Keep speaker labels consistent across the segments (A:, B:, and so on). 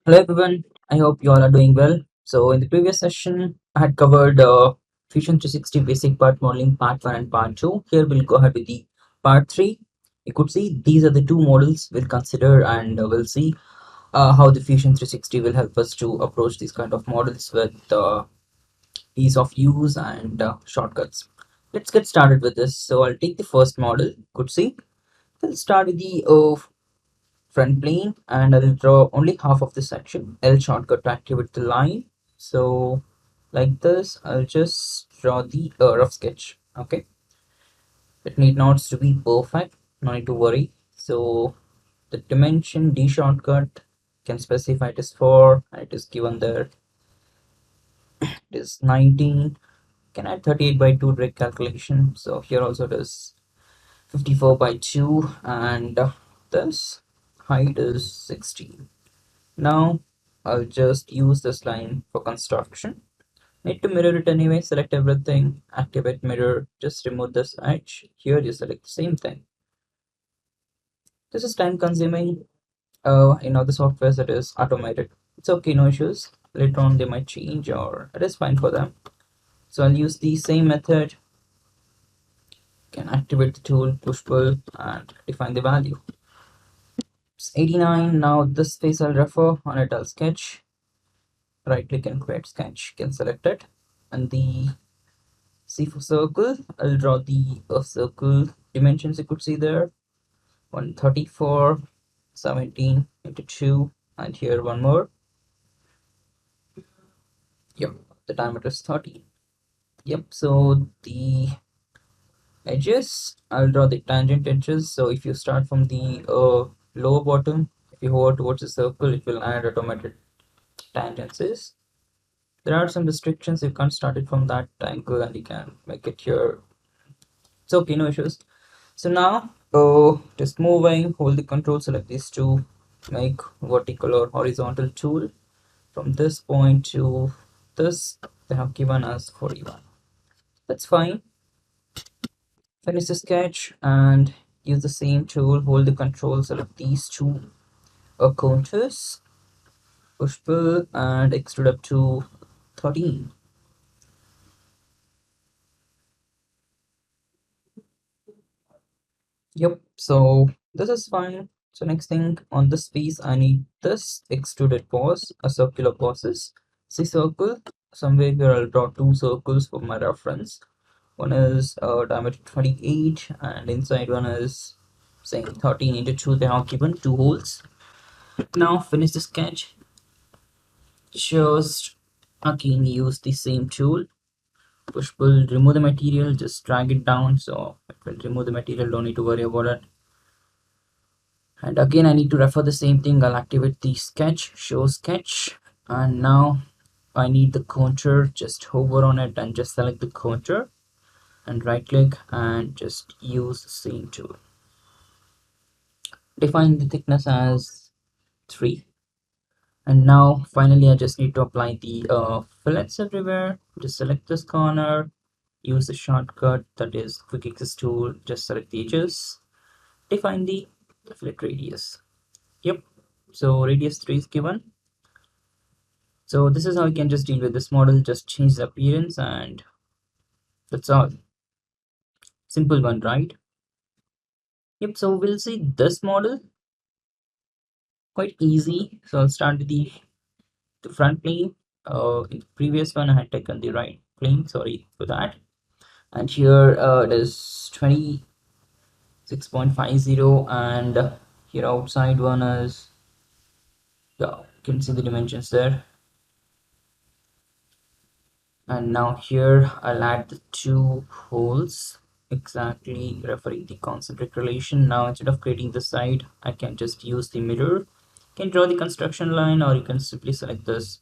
A: Hello everyone, I hope you all are doing well. So in the previous session, I had covered Fusion 360 basic part modeling part 1 and part 2. Here we'll go ahead with the part 3. You could see these are the two models we'll consider, and we'll see how the Fusion 360 will help us to approach these kind of models with ease of use and shortcuts. Let's get started with this. So I'll take the first model. You could see we'll start with the front plane, and I'll draw only half of the section. L shortcut to activate the line. So like this, I'll just draw the rough sketch. Okay, it need not to be perfect, no need to worry. So the dimension D shortcut can specify it is 4, and it is given there. It is 19. Can add 38 by 2 direct calculation. So here also it is 54 by 2, and this height is 16. Now I'll just use this line for construction. Need to mirror it anyway. Select everything, activate mirror, just remove this edge. Here you select the same thing. This is time consuming. In other softwares it is automated. It's okay, no issues. Later on they might change, or it is fine for them. So I'll use the same method. Can activate the tool, push pull, and define the value. It's 89. Now this space I'll refer on it. I'll sketch. Right click and create sketch. Can select it, and the C for circle, I'll draw the circle dimensions. You could see there 134, 17 into 2, and here one more. Yep, the diameter is 30. Yep, so the edges, I'll draw the tangent edges. So if you start from the lower bottom, if you hover towards the circle, it will add automated tangents. There are some restrictions. You can't start it from that angle, and you can make it here. It's okay, no issues. So now just moving, hold the control, select these two, make vertical or horizontal tool. From this point to this, they have given us 41. That's fine. Finish the sketch and use the same tool, hold the control, select these two contours, push pull, and extrude up to 13. Yep, so this is fine. So next thing on this piece, I need this extruded boss, a circular bosses. See circle, somewhere here I'll draw two circles for my reference. One is diameter 28, and inside one is saying 13 into 2. They are given two holes. Now finish the sketch. Just again use the same tool. Push pull, remove the material, just drag it down so it will remove the material, don't need to worry about it. And again I need to refer the same thing. I'll activate the sketch, show sketch, and now I need the contour. Just hover on it and just select the contour and right click and just use the same tool. Define the thickness as 3, and now finally I just need to apply the fillets everywhere. Just select this corner, use the shortcut that is quick access tool, just select the edges, define the fillet radius. Yep, so radius 3 is given. So this is how you can just deal with this model. Just change the appearance, and that's all. Simple one, right? Yep, so we'll see this model quite easy. So I'll start with the front plane. In the previous one I had taken the right plane, sorry for that. And here it is 26.50, and here outside one is, yeah, you can see the dimensions there. And now here I'll add the two holes, exactly referring the concentric relation. Now instead of creating the side, I can just use the mirror. You can draw the construction line, or you can simply select this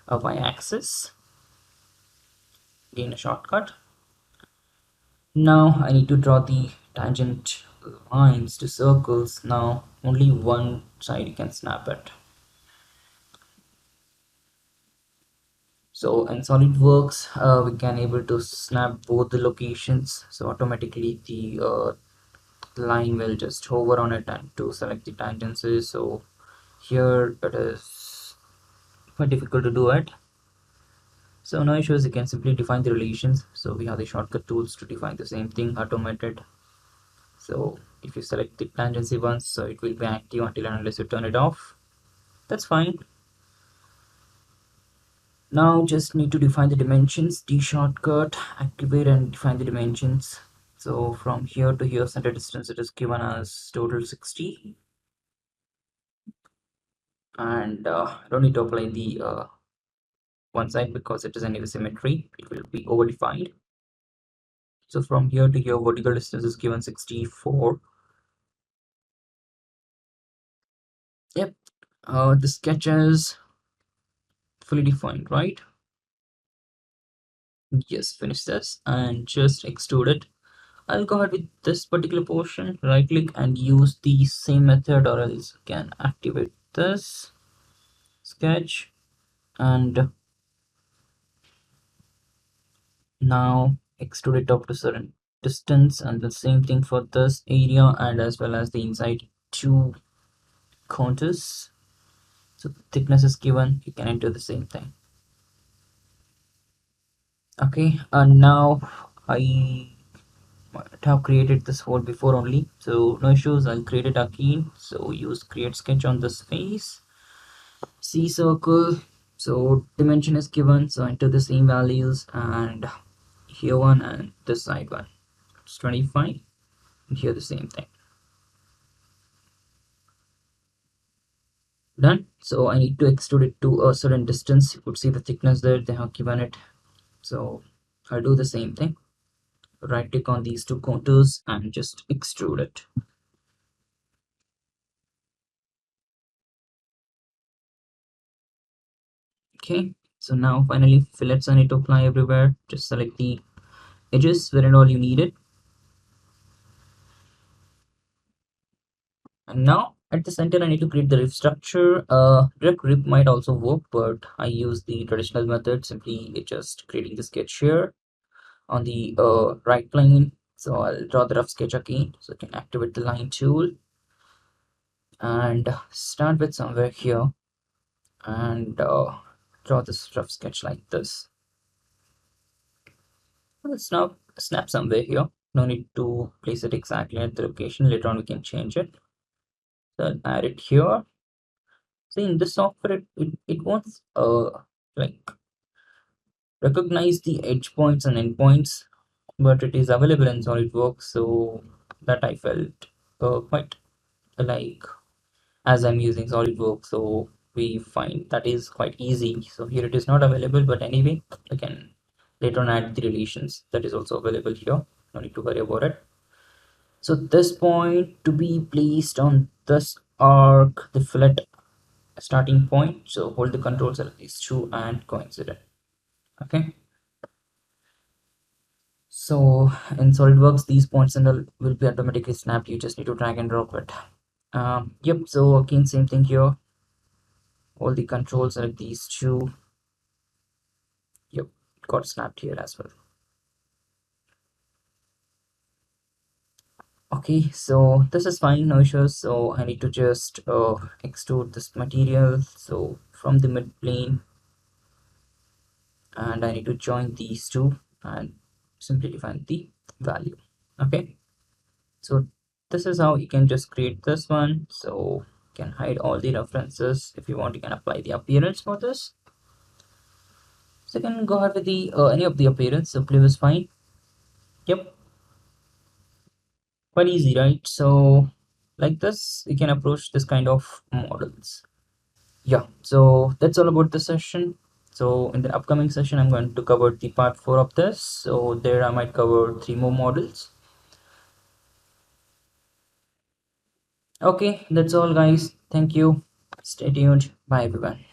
A: y-axis, gain a shortcut. Now I need to draw the tangent lines to circles. Now only one side you can snap it. So in SolidWorks, we can able to snap both the locations. So automatically the line will just hover on it and to select the tangencies. So here it is quite difficult to do it. So no issues, you can simply define the relations. So we have the shortcut tools to define the same thing, automated. So if you select the tangency once, so it will be active until and unless you turn it off. That's fine. Now just need to define the dimensions. D shortcut, activate and define the dimensions. So from here to here, center distance, it is given as total 60. And I don't need to apply the one side because it is anyway symmetry. It will be over defined. So from here to here, vertical distance is given 64. Yep. The sketch is fully defined, right? Yes, finish this and just extrude it. I'll go ahead with this particular portion, right click and use the same method, or else can activate this sketch. And now extrude it up to certain distance, and the same thing for this area and as well as the inside two contours. So thickness is given, you can enter the same thing. Okay, and now I have created this hole before only, so no issues. I'll create it again. So use create sketch on this face, C circle. So dimension is given, so enter the same values, and here one and this side one, it's 25, and here the same thing. Done. So I need to extrude it to a certain distance. You could see the thickness there, they have given it. So I'll do the same thing. Right click on these two contours and just extrude it. Okay, so now finally fillets I need to apply everywhere. Just select the edges where and all you need it. And now at the center I need to create the rib structure. Direct rib might also work, but I use the traditional method, simply just creating the sketch here on the right plane. So I'll draw the rough sketch again. So I can activate the line tool and start with somewhere here and draw this rough sketch like this. Let's now snap somewhere here. No need to place it exactly at the location. Later on we can change it. So I'll add it here. See, in this software it won't like recognize the edge points and endpoints, but it is available in SolidWorks, so that I felt quite like, as I'm using SolidWorks, so we find that is quite easy. So here it is not available, but anyway I can later on add the relations. That is also available here, no need to worry about it. So this point to be placed on this arc, the fillet starting point. So hold the control, select these two and coincident. Okay, so in SolidWorks these points and all will be automatically snapped. You just need to drag and drop it. Yep, so again same thing here, all the controls select these two. Yep, it got snapped here as well. Okay, so this is fine, no issues. So I need to just extrude this material, so from the mid plane, and I need to join these two and simply define the value. Okay, so this is how you can just create this one. So you can hide all the references. If you want, you can apply the appearance for this. So you can go ahead with the any of the appearance, simply is fine. Yep, quite easy, right? So like this you can approach this kind of models. Yeah, so that's all about the session. So in the upcoming session I'm going to cover the part 4 of this. So there I might cover 3 more models. Okay, that's all guys, thank you, stay tuned, bye everyone.